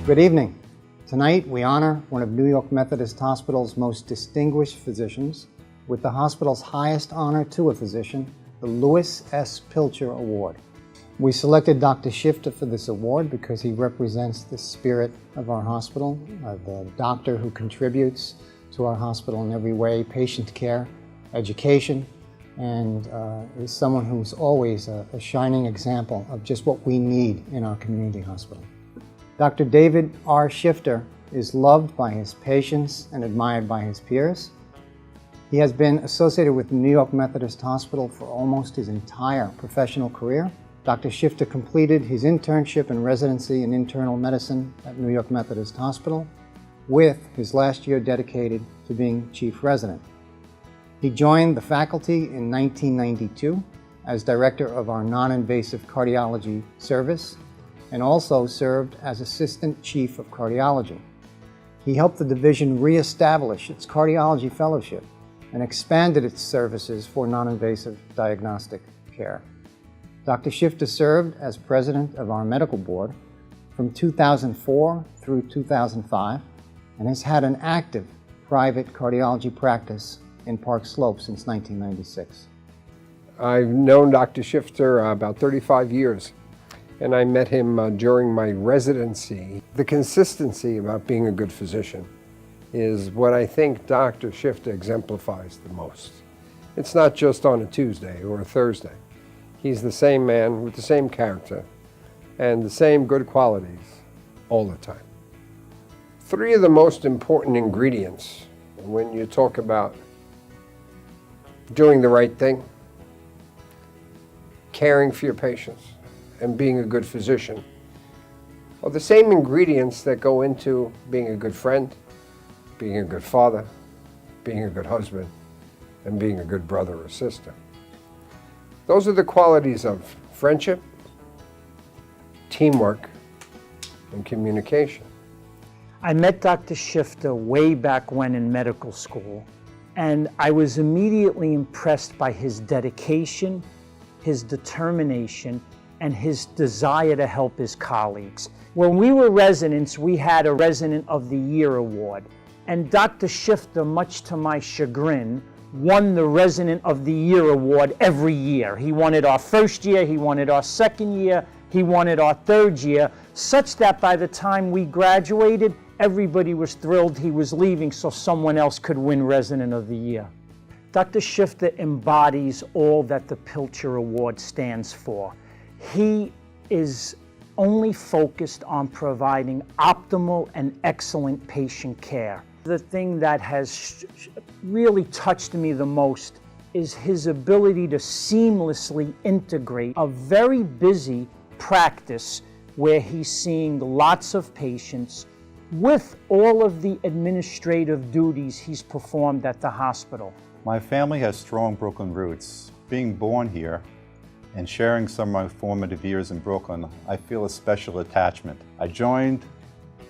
Good evening. Tonight we honor one of New York Methodist Hospital's most distinguished physicians with the hospital's highest honor to a physician, the Louis S. Pilcher Award. We selected Dr. Schifter for this award because he represents the spirit of our hospital, the doctor who contributes to our hospital in every way, patient care, education, and is someone who's always a shining example of just what we need in our community hospital. Dr. David R. Schifter is loved by his patients and admired by his peers. He has been associated with the New York Methodist Hospital for almost his entire professional career. Dr. Schifter completed his internship and residency in internal medicine at New York Methodist Hospital, with his last year dedicated to being chief resident. He joined the faculty in 1992 as director of our non-invasive cardiology service, and also served as Assistant Chief of Cardiology. He helped the division reestablish its cardiology fellowship and expanded its services for non-invasive diagnostic care. Dr. Schifter served as president of our medical board from 2004 through 2005 and has had an active private cardiology practice in Park Slope since 1996. I've known Dr. Schifter about 35 years. And I met him during my residency. The consistency about being a good physician is what I think Dr. Schifter exemplifies the most. It's not just on a Tuesday or a Thursday. He's the same man with the same character and the same good qualities all the time. Three of the most important ingredients when you talk about doing the right thing, caring for your patients, and being a good physician are the same ingredients that go into being a good friend, being a good father, being a good husband, and being a good brother or sister. Those are the qualities of friendship, teamwork, and communication. I met Dr. Schifter way back when in medical school, and I was immediately impressed by his dedication, his determination, and his desire to help his colleagues. When we were residents, we had a Resident of the Year award, and Dr. Schifter, much to my chagrin, won the Resident of the Year award every year. He won it our first year, he won it our second year, he won it our third year, such that by the time we graduated, everybody was thrilled he was leaving so someone else could win Resident of the Year. Dr. Schifter embodies all that the Pilcher Award stands for. He is only focused on providing optimal and excellent patient care. The thing that has really touched me the most is his ability to seamlessly integrate a very busy practice where he's seeing lots of patients with all of the administrative duties he's performed at the hospital. My family has strong Brooklyn roots. Being born here and sharing some of my formative years in Brooklyn, I feel a special attachment. I joined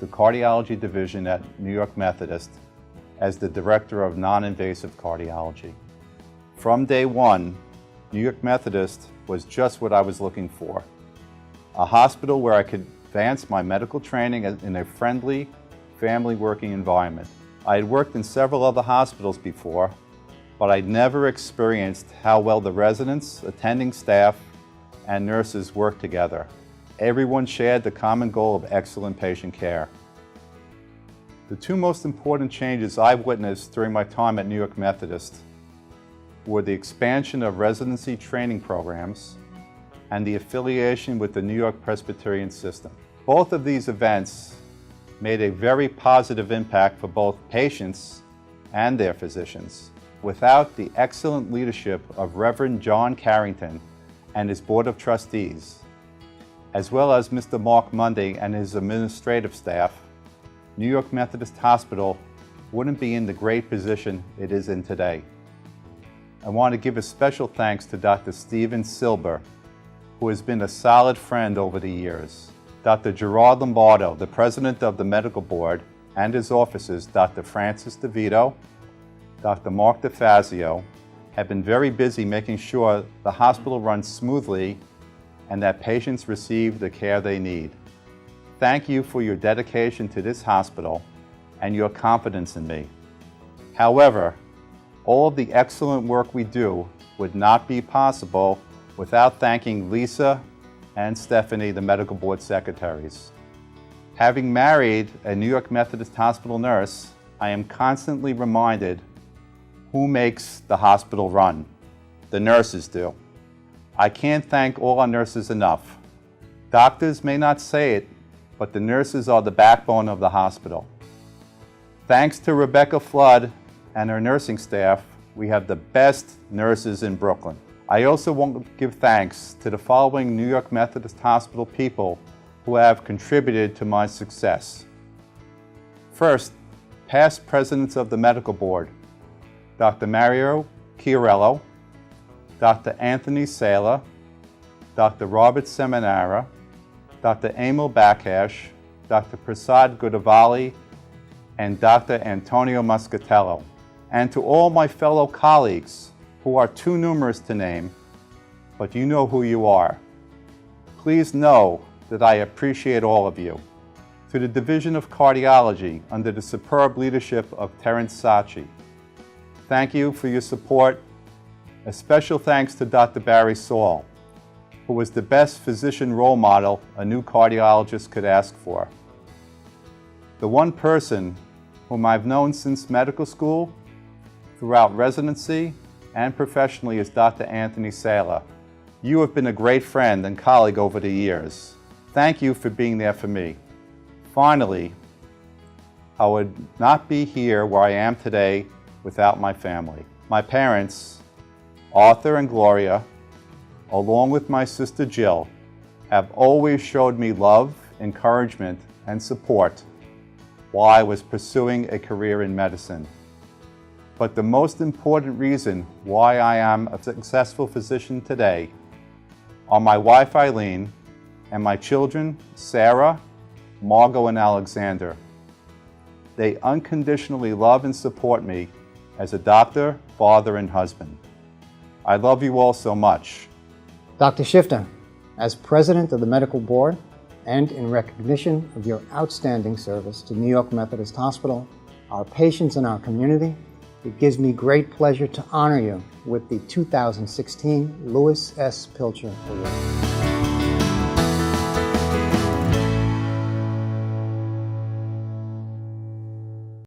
the cardiology division at New York Methodist as the director of non-invasive cardiology. From day one, New York Methodist was just what I was looking for. A hospital where I could advance my medical training in a friendly, family working environment. I had worked in several other hospitals before, but I'd never experienced how well the residents, attending staff, and nurses worked together. Everyone shared the common goal of excellent patient care. The two most important changes I've witnessed during my time at New York Methodist were the expansion of residency training programs and the affiliation with the NewYork-Presbyterian system. Both of these events made a very positive impact for both patients and their physicians. Without the excellent leadership of Reverend John Carrington and his Board of Trustees, as well as Mr. Mark Mundy and his administrative staff, New York Methodist Hospital wouldn't be in the great position it is in today. I want to give a special thanks to Dr. Steven Silber, who has been a solid friend over the years. Dr. Gerard Lombardo, the president of the medical board, and his officers, Dr. Francis DeVito, Dr. Mark DeFazio, have been very busy making sure the hospital runs smoothly and that patients receive the care they need. thank you for your dedication to this hospital and your confidence in me. However, all of the excellent work we do would not be possible without thanking Lisa and Stephanie, the medical board secretaries. Having married a New York Methodist Hospital nurse, I am constantly reminded who makes the hospital run. The nurses do. I can't thank all our nurses enough. Doctors may not say it, but the nurses are the backbone of the hospital. Thanks to Rebecca Flood and her nursing staff, we have the best nurses in Brooklyn. I also want to give thanks to the following New York Methodist Hospital people who have contributed to my success. First, past presidents of the medical board, Dr. Mario Chiarello, Dr. Anthony Sala, Dr. Robert Seminara, Dr. Emil Bakash, Dr. Prasad Godavalli, and Dr. Antonio Muscatello. And to all my fellow colleagues who are too numerous to name, but you know who you are. Please know that I appreciate all of you. To the Division of Cardiology under the superb leadership of Terence Sachi, thank you for your support. A special thanks to Dr. Barry Saul, who was the best physician role model a new cardiologist could ask for. The one person whom I've known since medical school, throughout residency, and professionally is Dr. Anthony Sala. You have been a great friend and colleague over the years. Thank you for being there for me. Finally, I would not be here where I am today without my family. My parents, Arthur and Gloria, along with my sister Jill, have always showed me love, encouragement, and support while I was pursuing a career in medicine. But the most important reason why I am a successful physician today are my wife Eileen and my children Sarah, Margot, and Alexander. They unconditionally love and support me as a doctor, father, and husband. I love you all so much. Dr. Schifter, as president of the medical board and in recognition of your outstanding service to New York Methodist Hospital, our patients, and our community, it gives me great pleasure to honor you with the 2016 Louis S. Pilcher Award.